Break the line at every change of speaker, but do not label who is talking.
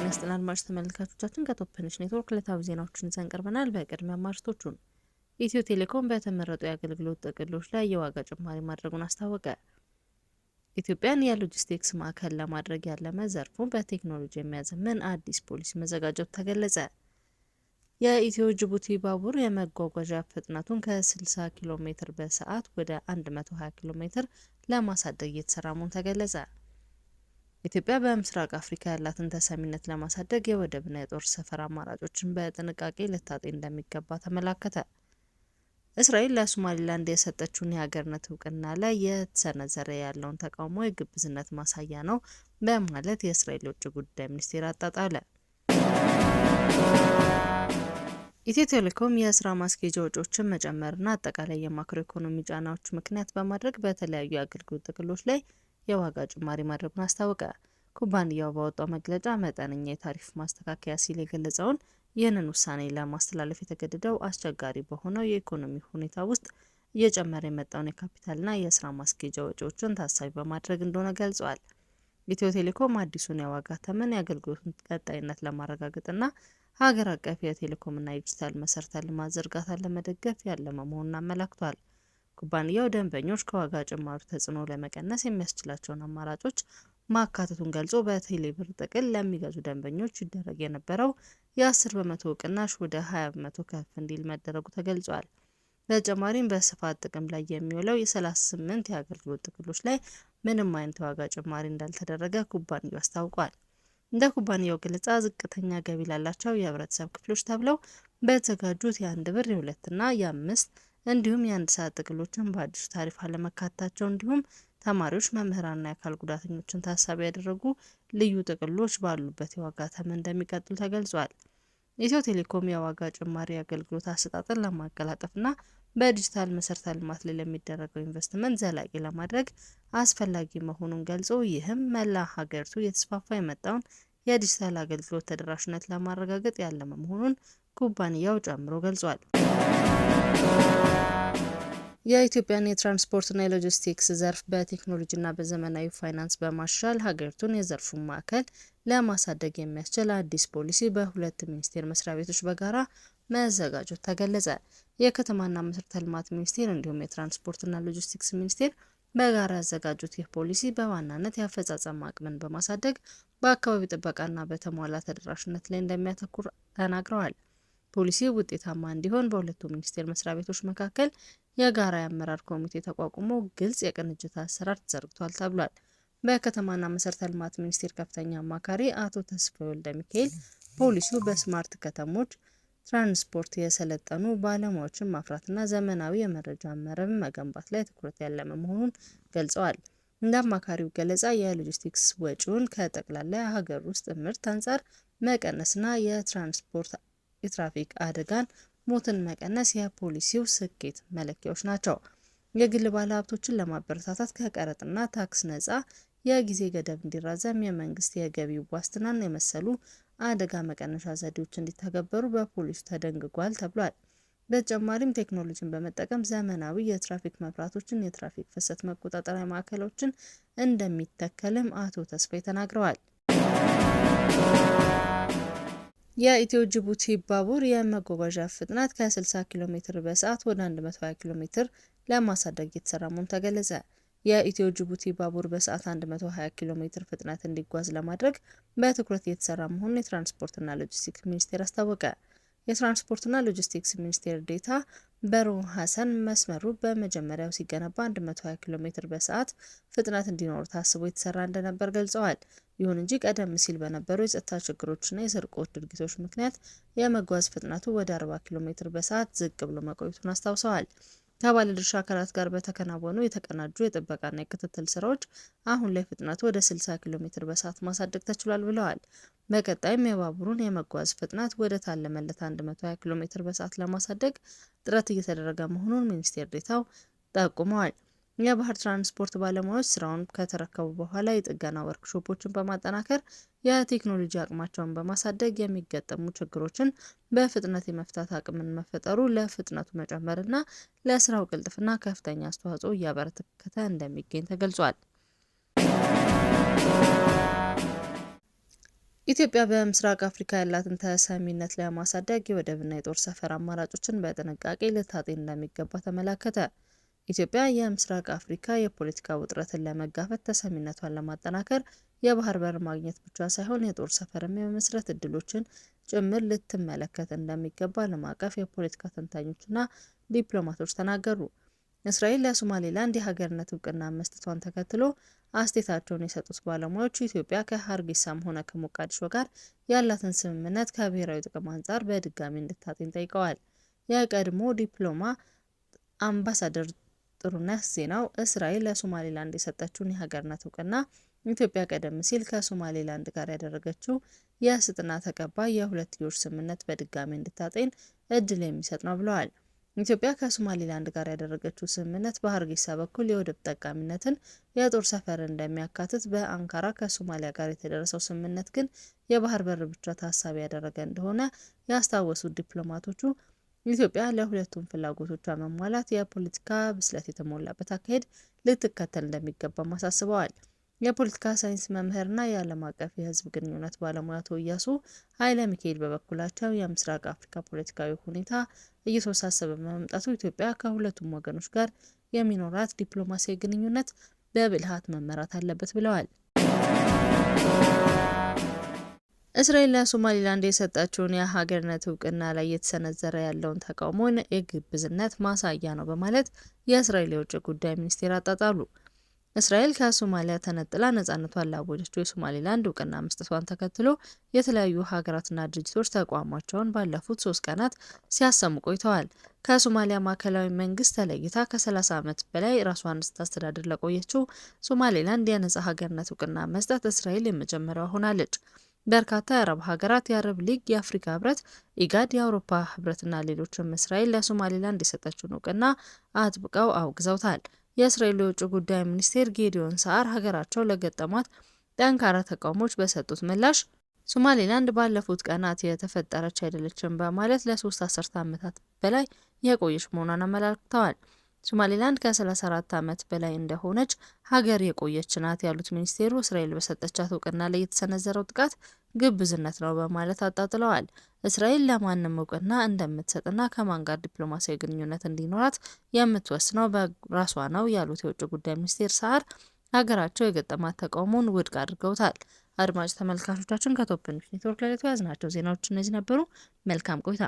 ይስጥልን አድማጭ ተመልካቾቻችን ከቶፕንሽ ኔትወርክ ዕለታዊ ዜናዎችን ይዘን ቀርበናል። በቅድሚያ አማርቶቹን ኢትዮ ቴሌኮም በተመረጡ የአገልግሎት ጥቅሎች ላይ የዋጋ ጭማሪ ማድረጉን አስታወቀ። ኢትዮጵያን የሎጂስቲክስ ማዕከል ለማድረግ ያለመ ዘርፉን በቴክኖሎጂ የሚያዘምን አዲስ ፖሊሲ መዘጋጀቱ ተገለጸ። የኢትዮ ጅቡቲ ባቡር የመጓጓዣ ፍጥነቱን ከ60 ኪሎ ሜትር በሰዓት ወደ 120 ኪሎ ሜትር ለማሳደግ እየተሰራ መሆኑ ተገለጸ። ኢትዮጵያ በምስራቅ አፍሪካ ያላትን ተሰሚነት ለማሳደግ የወደብና የጦር ሰፈር አማራጮችን በጥንቃቄ ልታጤን እንደሚገባ ተመላከተ። እስራኤል ለሶማሊላንድ የሰጠችውን የሀገርነት እውቅና ላይ የተሰነዘረ ያለውን ተቃውሞ የግብዝነት ማሳያ ነው በማለት የእስራኤል የውጭ ጉዳይ ሚኒስቴር አጣጣለ። ኢትዮ ቴሌኮም የስራ ማስኬጃ ወጪዎችን መጨመርና አጠቃላይ የማክሮ ኢኮኖሚ ጫናዎች ምክንያት በማድረግ በተለያዩ የአገልግሎት ጥቅሎች ላይ የዋጋ ጭማሪ ማድረጉን አስታወቀ። ኩባንያው ባወጣው መግለጫ መጠነኛ የታሪፍ ማስተካከያ ሲል የገለጸውን ይህንን ውሳኔ ለማስተላለፍ የተገደደው አስቸጋሪ በሆነው የኢኮኖሚ ሁኔታ ውስጥ እየጨመረ የመጣውን የካፒታልና የስራ ማስኬጃ ወጪዎችን ታሳቢ በማድረግ እንደሆነ ገልጿል። ኢትዮ ቴሌኮም አዲሱን የዋጋ ተመን የአገልግሎቱን ቀጣይነት ለማረጋገጥና ሀገር አቀፍ የቴሌኮምና የዲጂታል መሰረተ ልማት ዝርጋታን ለመደገፍ ያለመ መሆኑን አመላክቷል። ኩባንያው ደንበኞች ከዋጋ ጭማሪው ተጽዕኖ ለመቀነስ የሚያስችላቸውን አማራጮች ማካተቱን ገልጾ በቴሌብር ጥቅል ለሚገዙ ደንበኞች ይደረግ የነበረው የ10 በመቶ ቅናሽ ወደ 20 በመቶ ከፍ እንዲል መደረጉ ተገልጿል። በተጨማሪም በስፋት ጥቅም ላይ የሚውለው የ38 የአገልግሎት ጥቅሎች ላይ ምንም አይነት ዋጋ ጭማሪ እንዳልተደረገ ኩባንያው አስታውቋል። እንደ ኩባንያው ገለጻ ዝቅተኛ ገቢ ላላቸው የህብረተሰብ ክፍሎች ተብለው በተዘጋጁት የ1 ብር የ2 እና የ5 እንዲሁም የ1 ሰዓት ጥቅሎችን በአዲሱ ታሪፍ አለመካተታቸው እንዲሁም ተማሪዎች፣ መምህራንና የአካል ጉዳተኞችን ታሳቢ ያደረጉ ልዩ ጥቅሎች ባሉበት የዋጋ ተመን እንደሚቀጥሉ ተገልጿል። ኢትዮ ቴሌኮም የዋጋ ጭማሪ አገልግሎት አሰጣጥን ለማቀላጠፍና በዲጂታል መሰረተ ልማት ላይ ለሚደረገው ኢንቨስትመንት ዘላቂ ለማድረግ አስፈላጊ መሆኑን ገልጾ ይህም መላ ሀገሪቱ እየተስፋፋ የመጣውን የዲጂታል አገልግሎት ተደራሽነት ለማረጋገጥ ያለመ መሆኑን ኩባንያው ጨምሮ ገልጿል። የኢትዮጵያን የትራንስፖርትና የሎጂስቲክስ ዘርፍ በቴክኖሎጂና በዘመናዊ ፋይናንስ በማሻሻል ሀገሪቱን የዘርፉን ማዕከል ለማሳደግ የሚያስችል አዲስ ፖሊሲ በሁለት ሚኒስቴር መስሪያ ቤቶች በጋራ መዘጋጀቱ ተገለጸ። የከተማና መሰረተ ልማት ሚኒስቴር እንዲሁም የትራንስፖርትና ሎጂስቲክስ ሚኒስቴር በጋራ ያዘጋጁት ይህ ፖሊሲ በዋናነት የአፈጻጸም አቅምን በማሳደግ በአካባቢ ጥበቃና በተሟላ ተደራሽነት ላይ እንደሚያተኩር ተናግረዋል። ፖሊሲው ውጤታማ እንዲሆን በሁለቱ ሚኒስቴር መስሪያ ቤቶች መካከል የጋራ የአመራር ኮሚቴ ተቋቁሞ ግልጽ የቅንጅት አሰራር ተዘርግቷል ተብሏል። በከተማና መሰረተ ልማት ሚኒስቴር ከፍተኛ አማካሪ አቶ ተስፋዬ ወልደ ሚካኤል ፖሊሲው በስማርት ከተሞች ትራንስፖርት የሰለጠኑ ባለሙያዎችን ማፍራትና ዘመናዊ የመረጃ መረብ መገንባት ላይ ትኩረት ያለመ መሆኑን ገልጸዋል። እንደ አማካሪው ገለጻ የሎጂስቲክስ ወጪውን ከጠቅላላ ሀገር ውስጥ ምርት አንጻር መቀነስና የትራፊክ አደጋን ሞትን መቀነስ የፖሊሲው ስኬት መለኪያዎች ናቸው። የግል ባለሀብቶችን ለማበረታታት ከቀረጥና ታክስ ነፃ የጊዜ ገደብ እንዲራዘም፣ የመንግስት የገቢ ዋስትናን የመሰሉ አደጋ መቀነሻ ዘዴዎች እንዲተገበሩ በፖሊሲው ተደንግጓል ተብሏል። በተጨማሪም ቴክኖሎጂን በመጠቀም ዘመናዊ የትራፊክ መብራቶችን፣ የትራፊክ ፍሰት መቆጣጠሪያ ማዕከሎችን እንደሚተከልም አቶ ተስፋዬ ተናግረዋል። የኢትዮ ጅቡቲ ባቡር የመጓጓዣ ፍጥነት ከ60 ኪሎ ሜትር በሰዓት ወደ 120 ኪሎ ሜትር ለማሳደግ የተሰራ መሆኑ ተገለጸ። የኢትዮ ጅቡቲ ባቡር በሰዓት 120 ኪሎ ሜትር ፍጥነት እንዲጓዝ ለማድረግ በትኩረት የተሰራ መሆኑን የትራንስፖርትና ሎጂስቲክስ ሚኒስቴር አስታወቀ። የትራንስፖርትና ሎጂስቲክስ ሚኒስቴር ዴኤታ በሮ ሀሰን መስመሩ በመጀመሪያው ሲገነባ 120 ኪሎ ሜትር በሰዓት ፍጥነት እንዲኖር ታስቦ የተሰራ እንደነበር ገልጸዋል። ይሁን እንጂ ቀደም ሲል በነበሩ የጸጥታ ችግሮችና የስርቆት ድርጊቶች ምክንያት የመጓዝ ፍጥነቱ ወደ 40 ኪሎ ሜትር በሰዓት ዝቅ ብሎ መቆየቱን አስታውሰዋል። ከባለድርሻ አካላት ጋር በተከናወኑ የተቀናጁ የጥበቃና የክትትል ስራዎች አሁን ላይ ፍጥነቱ ወደ 60 ኪሎ ሜትር በሰዓት ማሳደግ ተችሏል ብለዋል። በቀጣይም የባቡሩን የመጓዝ ፍጥነት ወደ ታለመለት 120 ኪሎ ሜትር በሰዓት ለማሳደግ ጥረት እየተደረገ መሆኑን ሚኒስቴር ዴኤታው ጠቁመዋል። የባህር ትራንስፖርት ባለሙያዎች ስራውን ከተረከቡ በኋላ የጥገና ወርክሾፖችን በማጠናከር የቴክኖሎጂ አቅማቸውን በማሳደግ የሚገጠሙ ችግሮችን በፍጥነት የመፍታት አቅምን መፈጠሩ ለፍጥነቱ መጨመርና ለስራው ቅልጥፍና ከፍተኛ አስተዋጽኦ እያበረከተ እንደሚገኝ ተገልጿል። ኢትዮጵያ በምስራቅ አፍሪካ ያላትን ተሰሚነት ለማሳደግ የወደብና የጦር ሰፈር አማራጮችን በጥንቃቄ ልታጤን እንደሚገባ ተመላከተ። ኢትዮጵያ የምስራቅ አፍሪካ የፖለቲካ ውጥረትን ለመጋፈጥ ተሰሚነቷን ለማጠናከር የባህር በር ማግኘት ብቻ ሳይሆን የጦር ሰፈርም የመመስረት እድሎችን ጭምር ልትመለከት እንደሚገባ ዓለም አቀፍ የፖለቲካ ተንታኞችና ዲፕሎማቶች ተናገሩ። እስራኤል ለሶማሌላንድ የሀገርነት እውቅና መስጠቷን ተከትሎ አስተያየታቸውን የሰጡት ባለሙያዎች ኢትዮጵያ ከሀርጌሳም ሆነ ከሞቃዲሾ ጋር ያላትን ስምምነት ከብሔራዊ ጥቅም አንጻር በድጋሚ እንድታጤን ጠይቀዋል። የቀድሞ ዲፕሎማ አምባሳደር ጥሩነህ ዜናው እስራኤል ለሶማሌላንድ የሰጠችውን የሀገርነት እውቅና ኢትዮጵያ ቀደም ሲል ከሶማሌላንድ ጋር ያደረገችው የስጥና ተቀባይ የሁለትዮሽ ስምምነት በድጋሚ እንድታጤን እድል የሚሰጥ ነው ብለዋል። ኢትዮጵያ ከሶማሌላንድ ጋር ያደረገችው ስምምነት በሀርጌሳ በኩል የወደብ ተጠቃሚነትን፣ የጦር ሰፈርን እንደሚያካትት፣ በአንካራ ከሶማሊያ ጋር የተደረሰው ስምምነት ግን የባህር በር ብቻ ታሳቢ ያደረገ እንደሆነ ያስታወሱት ዲፕሎማቶቹ ኢትዮጵያ ለሁለቱም ፍላጎቶቿ መሟላት የፖለቲካ ብስለት የተሞላበት አካሄድ ልትከተል እንደሚገባም አሳስበዋል። የፖለቲካ ሳይንስ መምህርና የዓለም አቀፍ የሕዝብ ግንኙነት ባለሙያ አቶ ኢያሱ ኃይለ ሚካኤል በበኩላቸው የምስራቅ አፍሪካ ፖለቲካዊ ሁኔታ እየተወሳሰበ በመምጣቱ ኢትዮጵያ ከሁለቱም ወገኖች ጋር የሚኖራት ዲፕሎማሲያዊ ግንኙነት በብልሃት መመራት አለበት ብለዋል። እስራኤል ለሶማሊላንድ የሰጠችውን የሀገርነት እውቅና ላይ እየተሰነዘረ ያለውን ተቃውሞን የግብዝነት ማሳያ ነው በማለት የእስራኤል የውጭ ጉዳይ ሚኒስቴር አጣጣሉ። እስራኤል ከሶማሊያ ተነጥላ ነፃነቷን ላወጀችው የሶማሊላንድ እውቅና መስጠቷን ተከትሎ የተለያዩ ሀገራትና ድርጅቶች ተቃውሟቸውን ባለፉት 3 ቀናት ሲያሰሙ ቆይተዋል። ከሶማሊያ ማዕከላዊ መንግስት ተለይታ ከ30 ዓመት በላይ ራሷን ስታስተዳድር ለቆየችው ሶማሊላንድ የነፃ ሀገርነት እውቅና መስጠት እስራኤል የመጀመሪያዋ ሆናለች። በርካታ የአረብ ሀገራት፣ የአረብ ሊግ፣ የአፍሪካ ህብረት፣ ኢጋድ፣ የአውሮፓ ህብረትና ሌሎችም እስራኤል ለሶማሊላንድ የሰጠችውን እውቅና አጥብቀው አውግዘውታል። የእስራኤል የውጭ ጉዳይ ሚኒስቴር ጌዲዮን ሳዓር ሀገራቸው ለገጠሟት ጠንካራ ተቃውሞዎች በሰጡት ምላሽ ሶማሊላንድ ባለፉት ቀናት የተፈጠረች አይደለችም በማለት ለ3 አስርተ ዓመታት በላይ የቆየች መሆኗን አመላክተዋል። ሶማሊላንድ ከ34 ዓመት በላይ እንደሆነች ሀገር የቆየች ናት ያሉት ሚኒስቴሩ እስራኤል በሰጠቻት እውቅና ላይ የተሰነዘረው ጥቃት ግብዝነት ነው በማለት አጣጥለዋል። እስራኤል ለማንም እውቅና እንደምትሰጥና ከማን ጋር ዲፕሎማሲያዊ ግንኙነት እንዲኖራት የምትወስነው በራሷ ነው ያሉት የውጭ ጉዳይ ሚኒስቴር ሳዓር ሀገራቸው የገጠማት ተቃውሞን ውድቅ አድርገውታል። አድማጭ ተመልካቾቻችን ከቶፕ ኒውስ ኔትወርክ ለዕለቱ ያዝናቸው ዜናዎች እነዚህ ነበሩ። መልካም ቆይታ።